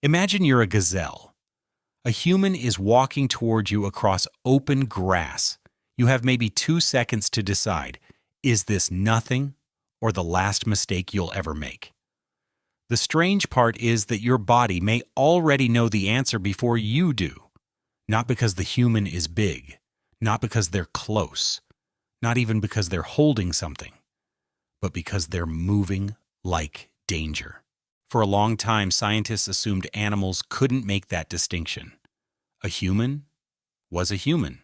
Imagine you're a gazelle. A human is walking toward you across open grass. You have maybe 2 seconds to decide, is this nothing or the last mistake you'll ever make? The strange part is that your body may already know the answer before you do, not because the human is big, not because they're close, not even because they're holding something, but because they're moving like danger. For a long time, scientists assumed animals couldn't make that distinction. A human was a human.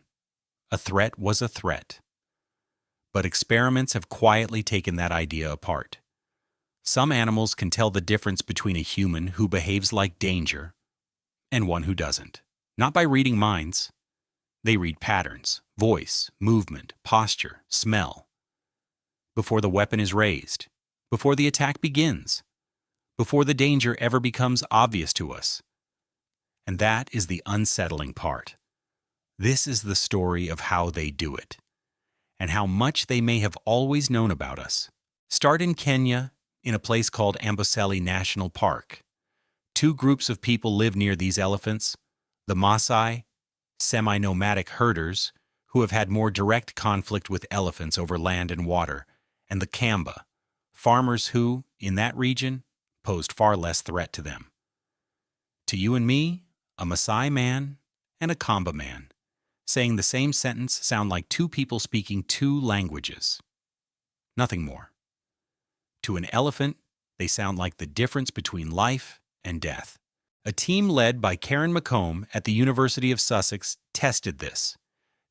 A threat was a threat. But experiments have quietly taken that idea apart. Some animals can tell the difference between a human who behaves like danger and one who doesn't. Not by reading minds. They read patterns, voice, movement, posture, smell. Before the weapon is raised, before the attack begins, before the danger ever becomes obvious to us. And that is the unsettling part. This is the story of how they do it, and how much they may have always known about us. Start in Kenya, in a place called Amboseli National Park. 2 groups of people live near these elephants: the Maasai, semi-nomadic herders who have had more direct conflict with elephants over land and water, and the Kamba, farmers who, in that region, posed far less threat to them. To you and me, a Maasai man and a Kamba man, saying the same sentence, sound like 2 people speaking 2 languages. Nothing more. To an elephant, they sound like the difference between life and death. A team led by Karen McComb at the University of Sussex tested this.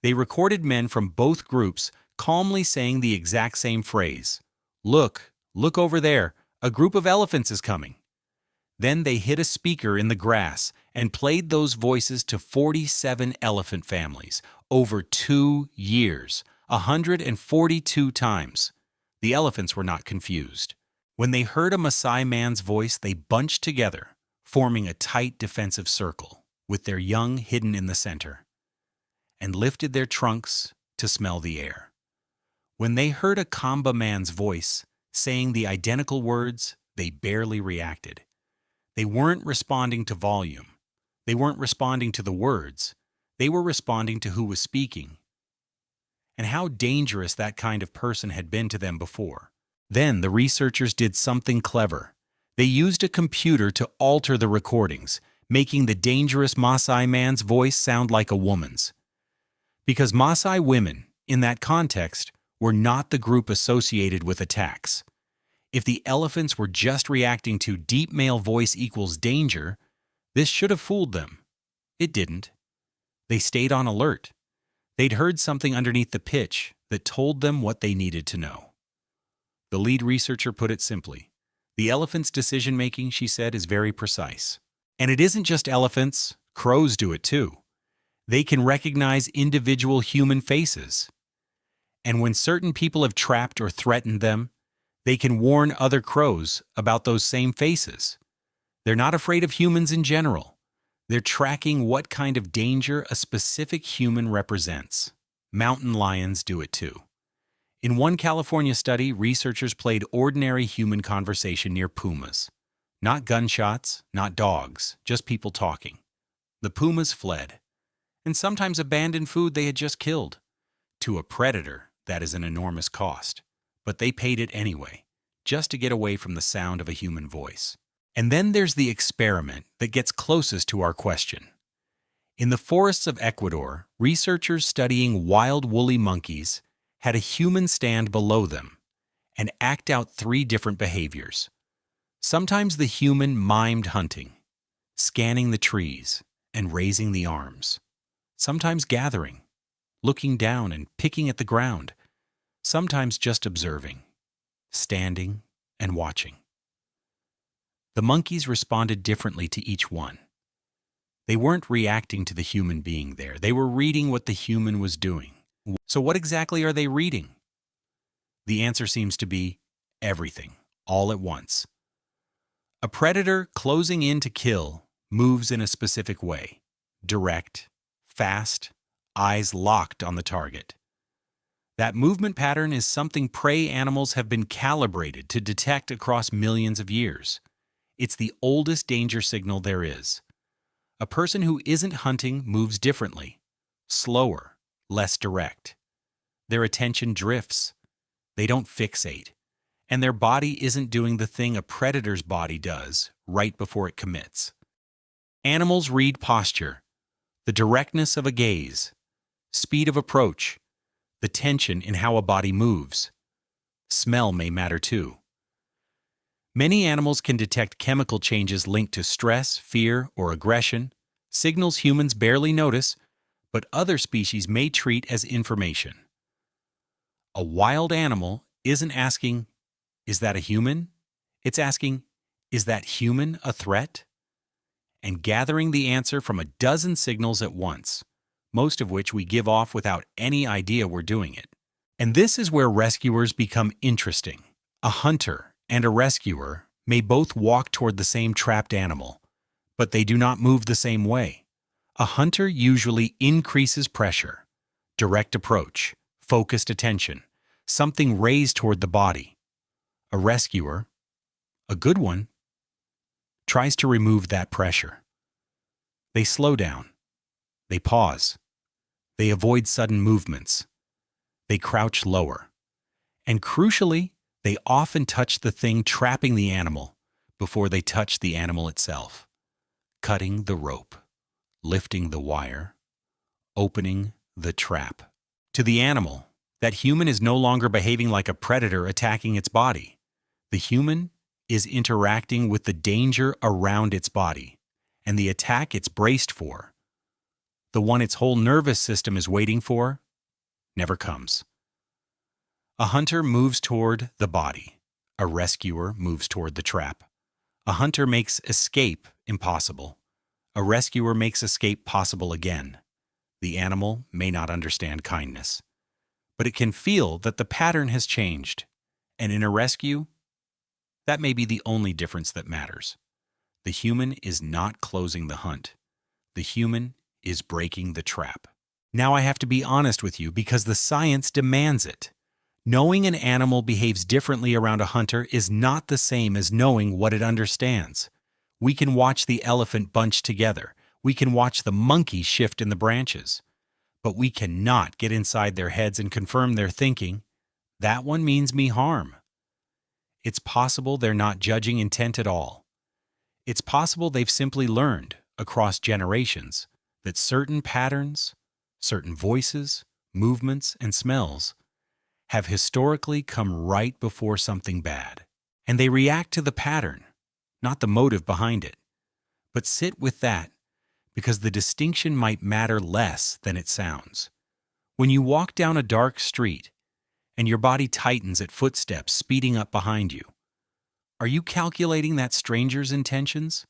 They recorded men from both groups calmly saying the exact same phrase. Look over there, a group of elephants is coming. Then they hit a speaker in the grass and played those voices to 47 elephant families over 2 years, 142 times. The elephants were not confused. When they heard a Maasai man's voice, they bunched together, forming a tight defensive circle, with their young hidden in the center, and lifted their trunks to smell the air. When they heard a Kamba man's voice, saying the identical words, they barely reacted. They weren't responding to volume. They weren't responding to the words. They were responding to who was speaking, and how dangerous that kind of person had been to them before. Then the researchers did something clever. They used a computer to alter the recordings, making the dangerous Maasai man's voice sound like a woman's. Because Maasai women, in that context, were not the group associated with attacks. If the elephants were just reacting to deep male voice equals danger, this should have fooled them. It didn't. They stayed on alert. They'd heard something underneath the pitch that told them what they needed to know. The lead researcher put it simply. The elephant's decision-making, she said, is very precise. And it isn't just elephants, crows do it too. They can recognize individual human faces. And when certain people have trapped or threatened them, they can warn other crows about those same faces. They're not afraid of humans in general. They're tracking what kind of danger a specific human represents. Mountain lions do it too. In one California study, researchers played ordinary human conversation near pumas. Not gunshots, not dogs, just people talking. The pumas fled, and sometimes abandoned food they had just killed. To a predator, that is an enormous cost. But they paid it anyway, just to get away from the sound of a human voice. And then there's the experiment that gets closest to our question. In the forests of Ecuador, researchers studying wild woolly monkeys had a human stand below them and act out 3 different behaviors. Sometimes the human mimed hunting, scanning the trees and raising the arms. Sometimes gathering, looking down and picking at the ground. Sometimes just observing, standing and watching. The monkeys responded differently to each one. They weren't reacting to the human being there. They were reading what the human was doing. So what exactly are they reading? The answer seems to be everything, all at once. A predator closing in to kill moves in a specific way. Direct, fast, eyes locked on the target. That movement pattern is something prey animals have been calibrated to detect across millions of years. It's the oldest danger signal there is. A person who isn't hunting moves differently, slower, less direct. Their attention drifts. They don't fixate. And their body isn't doing the thing a predator's body does right before it commits. Animals read posture, the directness of a gaze, speed of approach, the tension in how a body moves. Smell may matter too. Many animals can detect chemical changes linked to stress, fear, or aggression, signals humans barely notice, but other species may treat as information. A wild animal isn't asking, "Is that a human?" It's asking, "Is that human a threat?" And gathering the answer from a dozen signals at once, most of which we give off without any idea we're doing it. And this is where rescuers become interesting. A hunter and a rescuer may both walk toward the same trapped animal, but they do not move the same way. A hunter usually increases pressure, direct approach, focused attention, something raised toward the body. A rescuer, a good one, tries to remove that pressure. They slow down. They pause. They avoid sudden movements. They crouch lower. And crucially, they often touch the thing trapping the animal before they touch the animal itself. Cutting the rope, lifting the wire, opening the trap. To the animal, that human is no longer behaving like a predator attacking its body. The human is interacting with the danger around its body and the attack it's braced for. The one its whole nervous system is waiting for never comes. A hunter moves toward the body. A rescuer moves toward the trap. A hunter makes escape impossible. A rescuer makes escape possible again. The animal may not understand kindness, but it can feel that the pattern has changed. And in a rescue, that may be the only difference that matters. The human is not closing the hunt. The human is breaking the trap. Now I have to be honest with you because the science demands it. Knowing an animal behaves differently around a hunter is not the same as knowing what it understands. We can watch the elephant bunch together. We can watch the monkey shift in the branches. But we cannot get inside their heads and confirm their thinking. That one means me harm. It's possible they're not judging intent at all. It's possible they've simply learned, across generations, that certain patterns, certain voices, movements, and smells have historically come right before something bad. And they react to the pattern, not the motive behind it. But sit with that, because the distinction might matter less than it sounds. When you walk down a dark street and your body tightens at footsteps speeding up behind you, are you calculating that stranger's intentions?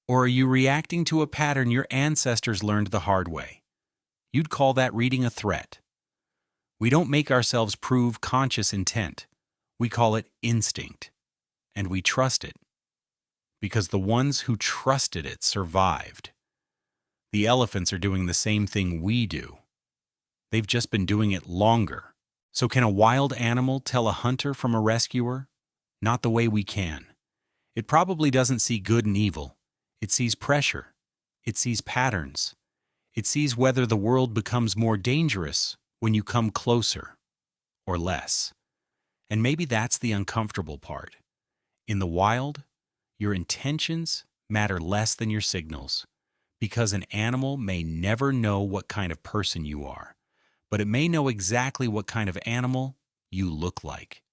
Or are you reacting to a pattern your ancestors learned the hard way? You'd call that reading a threat. We don't make ourselves prove conscious intent. We call it instinct. And we trust it. Because the ones who trusted it survived. The elephants are doing the same thing we do. They've just been doing it longer. So can a wild animal tell a hunter from a rescuer? Not the way we can. It probably doesn't see good and evil. It sees pressure. It sees patterns. It sees whether the world becomes more dangerous when you come closer or less. And maybe that's the uncomfortable part. In the wild, your intentions matter less than your signals, because an animal may never know what kind of person you are, but it may know exactly what kind of animal you look like.